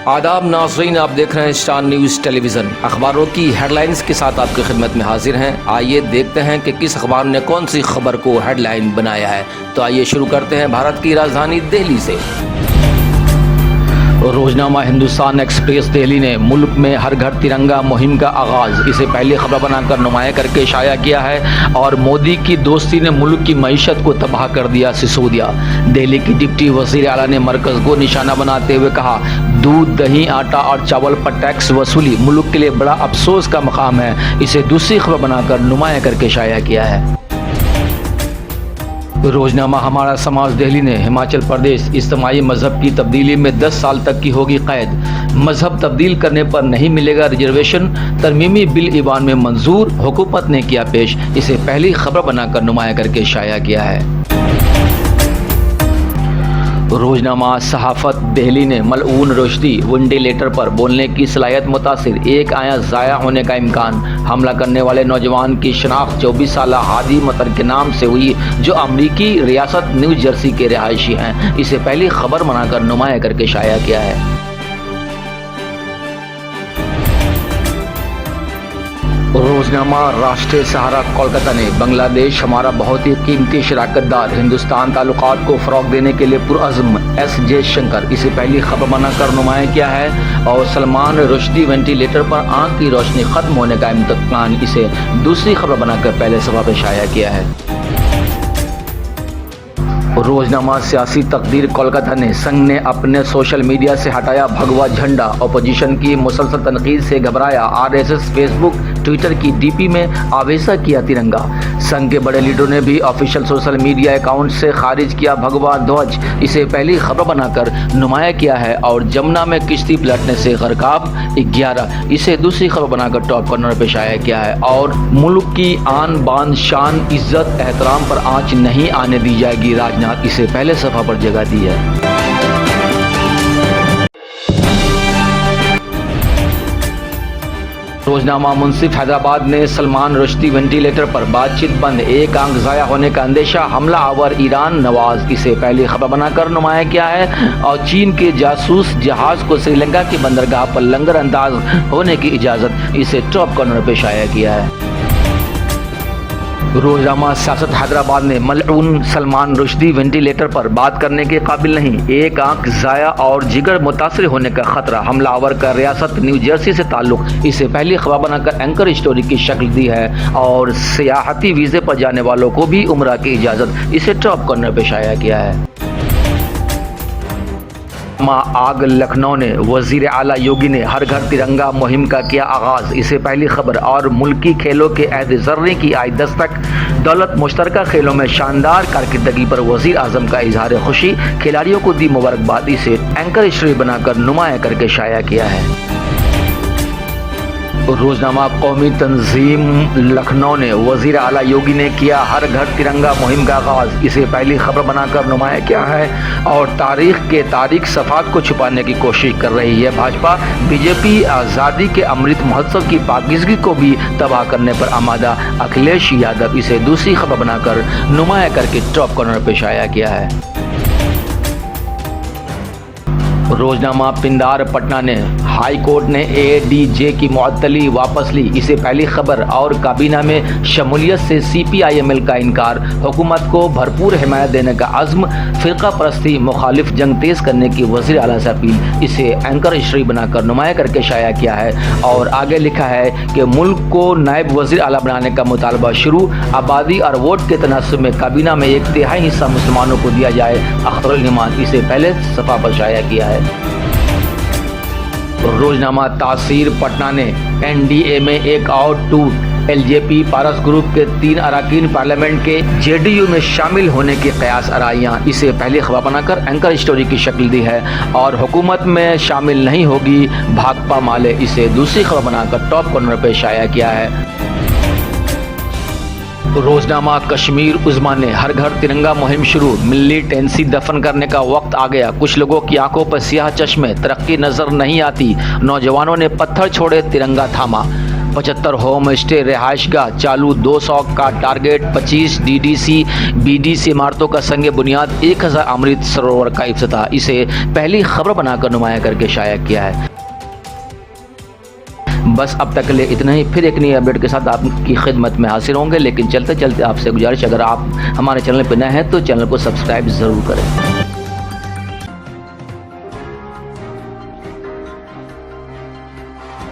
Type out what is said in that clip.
آداب ناظرین، آپ دیکھ رہے ہیں اسٹار نیوز ٹیلی ویژن۔ اخباروں کی ہیڈ لائنز کے ساتھ آپ کی خدمت میں حاضر ہیں۔ آئیے دیکھتے ہیں کہ کس اخبار نے کون سی خبر کو ہیڈ لائن بنایا ہے۔ تو آئیے شروع کرتے ہیں بھارت کی راجدھانی دہلی سے۔ روزنامہ ہندوستان ایکسپریس دہلی نے ملک میں ہر گھر ترنگا مہم کا آغاز اسے پہلی خبر بنا کر نمایاں کر کے شائع کیا ہے، اور مودی کی دوستی نے ملک کی معیشت کو تباہ کر دیا سسودیا۔ دہلی کی ڈپٹی وزیر اعلیٰ نے مرکز کو نشانہ بناتے ہوئے کہا، دودھ، دہی، آٹا اور چاول پر ٹیکس وصولی ملک کے لیے بڑا افسوس کا مقام ہے، اسے دوسری خبر بنا کر نمایاں کر کے شائع کیا ہے۔ روزنامہ ہمارا سماج دہلی نے ہماچل پردیش اجتماعی مذہب کی تبدیلی میں 10 سال تک کی ہوگی قید، مذہب تبدیل کرنے پر نہیں ملے گا ریزرویشن، ترمیمی بل ایوان میں منظور، حکومت نے کیا پیش، اسے پہلی خبر بنا کر نمایاں کر کے شائع کیا ہے۔ روزنامہ صحافت دہلی نے ملعون رشدی وینٹیلیٹر پر بولنے کی صلاحیت متاثر، ایک آیا ضائع ہونے کا امکان، حملہ کرنے والے نوجوان کی شناخت 24 سالہ ہادی مطر کے نام سے ہوئی جو امریکی ریاست نیو جرسی کے رہائشی ہیں، اسے پہلی خبر بنا کر نمایاں کر کے شائع کیا ہے۔ روزنامہ راشٹریہ سہارا کولکاتہ نے بنگلہ دیش ہمارا بہت ہی قیمتی شراکت دار، ہندوستان تعلقات کو فروغ دینے کے لیے پرعزم ایس جے شنکر، اسے پہلی خبر بنا کر نمایاں کیا ہے، اور سلمان رشدی وینٹیلیٹر پر آنکھ کی روشنی ختم ہونے کا امکان، اسے دوسری خبر بنا کر پہلے صفحہ پہ شائع کیا ہے۔ روزنامہ سیاسی تقدیر کولکاتہ نے سنگھ نے اپنے سوشل میڈیا سے ہٹایا بھگوا جھنڈا، اپوزیشن کی مسلسل تنقید سے گھبرایا آر ایس ایس، فیس بک ٹویٹر کی ڈی پی میں آویزہ کیا ترنگا، سنگھ کے بڑے لیڈروں نے بھی آفیشیل سوشل میڈیا اکاؤنٹ سے خارج کیا بھگوا دھوج، اسے پہلی خبر بنا کر نمایاں کیا ہے، اور جمنا میں کشتی پلٹنے سے غرقاب 11، اسے دوسری خبر بنا کر ٹاپ کارنر پہ شائع کیا ہے، اور ملک کی آن بان شان عزت احترام پر آنچ نہیں آنے دی جائے گی راجناتھ، اسے پہلے صفحہ پر جگہ دی ہے۔ روزنامہ منصف حیدرآباد نے سلمان رشدی وینٹیلیٹر پر بات چیت بند، ایک آنکھ ضائع ہونے کا اندیشہ، حملہ آور ایران نواز، اسے پہلی خبر بنا کر نمایاں کیا ہے، اور چین کے جاسوس جہاز کو سری لنکا کی بندرگاہ پر لنگر انداز ہونے کی اجازت، اسے ٹاپ کارنر پہ شائع کیا ہے۔ روزنامہ سیاست حیدرآباد نے ملعون سلمان رشدی وینٹیلیٹر پر بات کرنے کے قابل نہیں، ایک آنکھ ضائع اور جگر متاثر ہونے کا خطرہ، حملہ آور کا ریاست نیو جرسی سے تعلق، اسے پہلی خبر بنا کر اینکر اسٹوری کی شکل دی ہے، اور سیاحتی ویزے پر جانے والوں کو بھی عمرہ کی اجازت، اسے ٹاپ کارنر پہ شائع کیا ہے۔ آگ لکھنؤ نے وزیر اعلیٰ یوگی نے ہر گھر ترنگا مہم کا کیا آغاز، اسے پہلی خبر، اور ملکی کھیلوں کے عہد زریں کی آئی دستک، دولت مشترکہ کھیلوں میں شاندار کارکردگی پر وزیر اعظم کا اظہار خوشی، کھلاڑیوں کو دی مبارکباد، اسے اینکر اسٹوری بنا کر نمایاں کر کے شائع کیا ہے۔ روزنامہ قومی تنظیم لکھنؤ نے وزیر اعلیٰ یوگی نے کیا ہر گھر ترنگا مہم کا آغاز، اسے پہلی خبر بنا کر نمایاں کیا ہے، اور تاریخ کے تاریک صفحات کو چھپانے کی کوشش کر رہی ہے بھاجپا، بی جے پی آزادی کے امرت مہوتسو کی پاکیزگی کو بھی تباہ کرنے پر آمادہ اکھلیش یادو، اسے دوسری خبر بنا کر نمایاں کر کے ٹاپ کارنر پہ شائع کیا ہے۔ روزنامہ پندار پٹنہ نے ہائی کورٹ نے اے ڈی جے کی معطلی واپس لی، اسے پہلی خبر، اور کابینہ میں شمولیت سے سی پی آئی ایم ایل کا انکار، حکومت کو بھرپور حمایت دینے کا عزم، فرقہ پرستی مخالف جنگ تیز کرنے کی وزیر اعلیٰ سے اپیل، اسے اینکر اسٹوری بنا کر نمایاں کر کے شائع کیا ہے، اور آگے لکھا ہے کہ ملک کو نائب وزیر اعلیٰ بنانے کا مطالبہ شروع، آبادی اور ووٹ کے تناسب میں کابینہ میں 1/3 حصہ مسلمانوں کو دیا جائے، اختر النعمان، اسے پہلے صفحہ پر شائع کیا ہے۔ روزنامہ تاثیر پٹنہ نے این ڈی اے میں ایک اور ٹوٹ، ایل جے پی پارس گروپ کے 3 اراکین پارلیمنٹ کے جے ڈی یو میں شامل ہونے کی قیاس آرائیاں، اسے پہلی خبر بنا کر اینکر اسٹوری کی شکل دی ہے، اور حکومت میں شامل نہیں ہوگی بھاکپا مالے، اسے دوسری خبر بنا کر ٹاپ کارنر پہ شائع کیا ہے۔ روزنامہ کشمیر عظمیٰ نے ہر گھر ترنگا مہم شروع، ملی ٹینسی دفن کرنے کا وقت آ گیا، کچھ لوگوں کی آنکھوں پر سیاہ چشمے، ترقی نظر نہیں آتی، نوجوانوں نے پتھر چھوڑے، ترنگا تھاما، 75 ہوم اسٹے رہائش گاہ چالو، 200 کا ٹارگیٹ، 25 DDC BDC عمارتوں کا سنگ بنیاد، 1000 امرت سروور کا افتتاح، اسے پہلی خبر بنا کر نمایاں کر کے شائع کیا ہے۔ بس اب تک کے لیے اتنا ہی، پھر ایک نئی اپڈیٹ کے ساتھ آپ کی خدمت میں حاضر ہوں گے، لیکن چلتے چلتے آپ سے گزارش، اگر آپ ہمارے چینل پہ نئے ہیں تو چینل کو سبسکرائب ضرور کریں۔